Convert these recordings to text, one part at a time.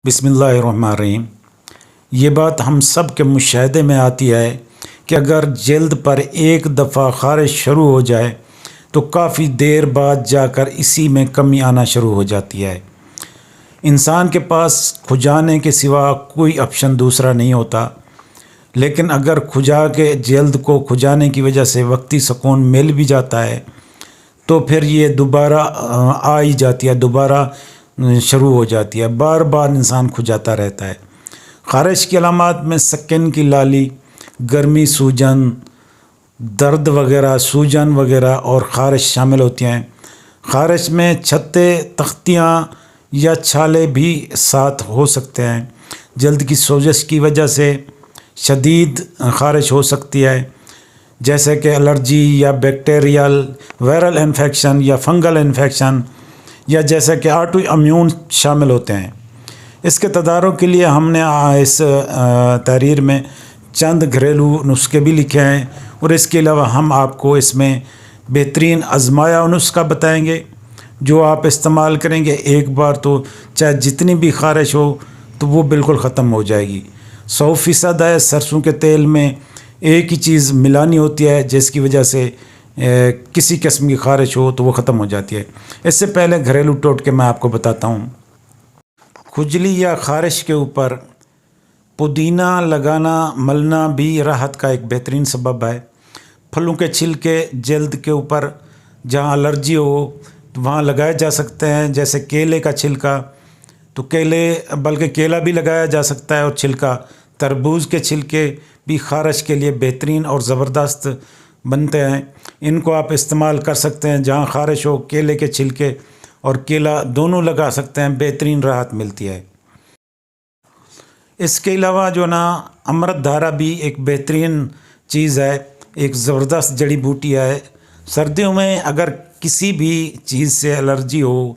بسم اللہ الرحمن الرحیم۔ یہ بات ہم سب کے مشاہدے میں آتی ہے کہ اگر جلد پر ایک دفعہ خارش شروع ہو جائے تو کافی دیر بعد جا کر اسی میں کمی آنا شروع ہو جاتی ہے۔ انسان کے پاس کھجانے کے سوا کوئی آپشن دوسرا نہیں ہوتا، لیکن اگر کھجا کے جلد کو کھجانے کی وجہ سے وقتی سکون مل بھی جاتا ہے تو پھر یہ دوبارہ آ ہی جاتی ہے، دوبارہ شروع ہو جاتی ہے، بار بار انسان کھجاتا رہتا ہے۔ خارش کی علامات میں سکن کی لالی، گرمی، سوجن، درد وغیرہ، سوجن وغیرہ اور خارش شامل ہوتی ہیں۔ خارش میں چھتے، تختیاں یا چھالے بھی ساتھ ہو سکتے ہیں۔ جلد کی سوزش کی وجہ سے شدید خارش ہو سکتی ہے، جیسے کہ الرجی یا بیکٹیریل وائرل انفیکشن یا فنگل انفیکشن، یا جیسے کہ آٹو امیون شامل ہوتے ہیں۔ اس کے تدارک کے لیے ہم نے اس تحریر میں چند گھریلو نسخے بھی لکھے ہیں، اور اس کے علاوہ ہم آپ کو اس میں بہترین آزمایا نسخہ بتائیں گے جو آپ استعمال کریں گے ایک بار تو چاہے جتنی بھی خارش ہو تو وہ بالکل ختم ہو جائے گی۔ 100% ہے سرسوں کے تیل میں ایک ہی چیز ملانی ہوتی ہے جس کی وجہ سے کسی قسم کی خارش ہو تو وہ ختم ہو جاتی ہے۔ اس سے پہلے گھریلو ٹوٹکے میں آپ کو بتاتا ہوں۔ کھجلی یا خارش کے اوپر پودینہ لگانا، ملنا بھی راحت کا ایک بہترین سبب ہے۔ پھلوں کے چھلکے جلد کے اوپر جہاں الرجی ہو تو وہاں لگائے جا سکتے ہیں، جیسے کیلے کا چھلکا، تو بلکہ کیلا بھی لگایا جا سکتا ہے، اور چھلکا تربوز کے چھلکے بھی خارش کے لیے بہترین اور زبردست بنتے ہیں۔ ان کو آپ استعمال کر سکتے ہیں جہاں خارش ہو، کیلے کے چھلکے اور کیلا دونوں لگا سکتے ہیں، بہترین راحت ملتی ہے۔ اس کے علاوہ جو نا امرت دھارا بھی ایک بہترین چیز ہے، ایک زبردست جڑی بوٹی ہے۔ سردیوں میں اگر کسی بھی چیز سے الرجی ہو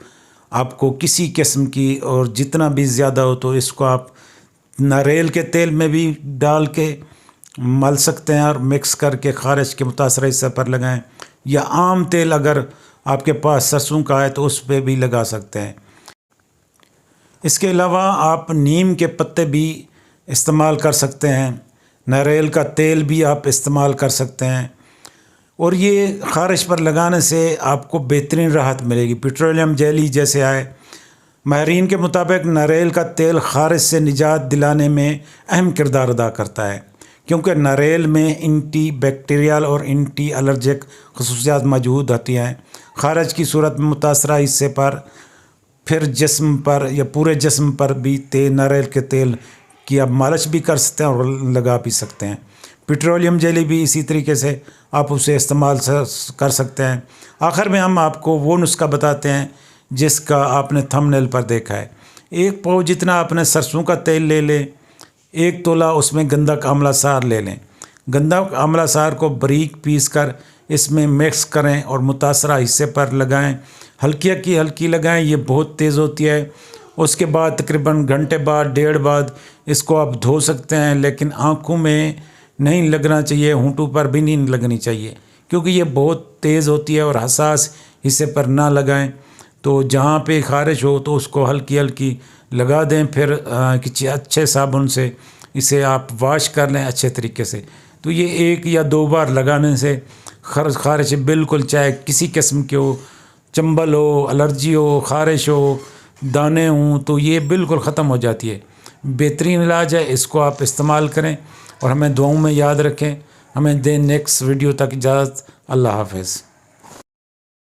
آپ کو کسی قسم کی، اور جتنا بھی زیادہ ہو، تو اس کو آپ ناریل کے تیل میں بھی ڈال کے مل سکتے ہیں اور مکس کر کے خارش کے متاثرہ حصے پر لگائیں، یا عام تیل اگر آپ کے پاس سرسوں کا ہے تو اس پہ بھی لگا سکتے ہیں۔ اس کے علاوہ آپ نیم کے پتے بھی استعمال کر سکتے ہیں، ناریل کا تیل بھی آپ استعمال کر سکتے ہیں، اور یہ خارش پر لگانے سے آپ کو بہترین راحت ملے گی۔ پیٹرولیم جیلی جیسے آئے، ماہرین کے مطابق ناریل کا تیل خارش سے نجات دلانے میں اہم کردار ادا کرتا ہے، کیونکہ ناریل میں اینٹی بیکٹیریل اور اینٹی الرجک خصوصیات موجود ہوتی ہیں۔ خارش کی صورت میں متاثرہ حصے پر، پھر جسم پر یا پورے جسم پر بھی ناریل کے تیل کی آپ مالش بھی کر سکتے ہیں اور لگا بھی سکتے ہیں۔ پیٹرولیم جیلی بھی اسی طریقے سے آپ اسے استعمال کر سکتے ہیں۔ آخر میں ہم آپ کو وہ نسخہ بتاتے ہیں جس کا آپ نے تھمب نیل پر دیکھا ہے۔ 1 پاؤ جتنا آپ نے سرسوں کا تیل لے لیں، 1 تولہ اس میں گندھک آملہ سار لے لیں۔ گندھک آملہ سار کو باریک پیس کر اس میں مکس کریں اور متاثرہ حصے پر لگائیں، ہلکی لگائیں، یہ بہت تیز ہوتی ہے۔ اس کے بعد تقریباً گھنٹے بعد، 1.5 بعد اس کو آپ دھو سکتے ہیں، لیکن آنکھوں میں نہیں لگنا چاہیے، ہونٹوں پر بھی نہیں لگنی چاہیے، کیونکہ یہ بہت تیز ہوتی ہے، اور حساس حصے پر نہ لگائیں۔ تو جہاں پہ خارش ہو تو اس کو ہلکی لگا دیں، پھر کسی اچھے صابن سے اسے آپ واش کر لیں اچھے طریقے سے۔ تو یہ 1 یا 2 بار لگانے سے خارش بالکل، چاہے کسی قسم کے ہو، چنبل ہو، الرجی ہو، خارش ہو، دانے ہوں، تو یہ بالکل ختم ہو جاتی ہے۔ بہترین علاج ہے، اس کو آپ استعمال کریں اور ہمیں دعاؤں میں یاد رکھیں۔ ہمیں دیں نیکسٹ ویڈیو تک اجازت۔ اللہ حافظ۔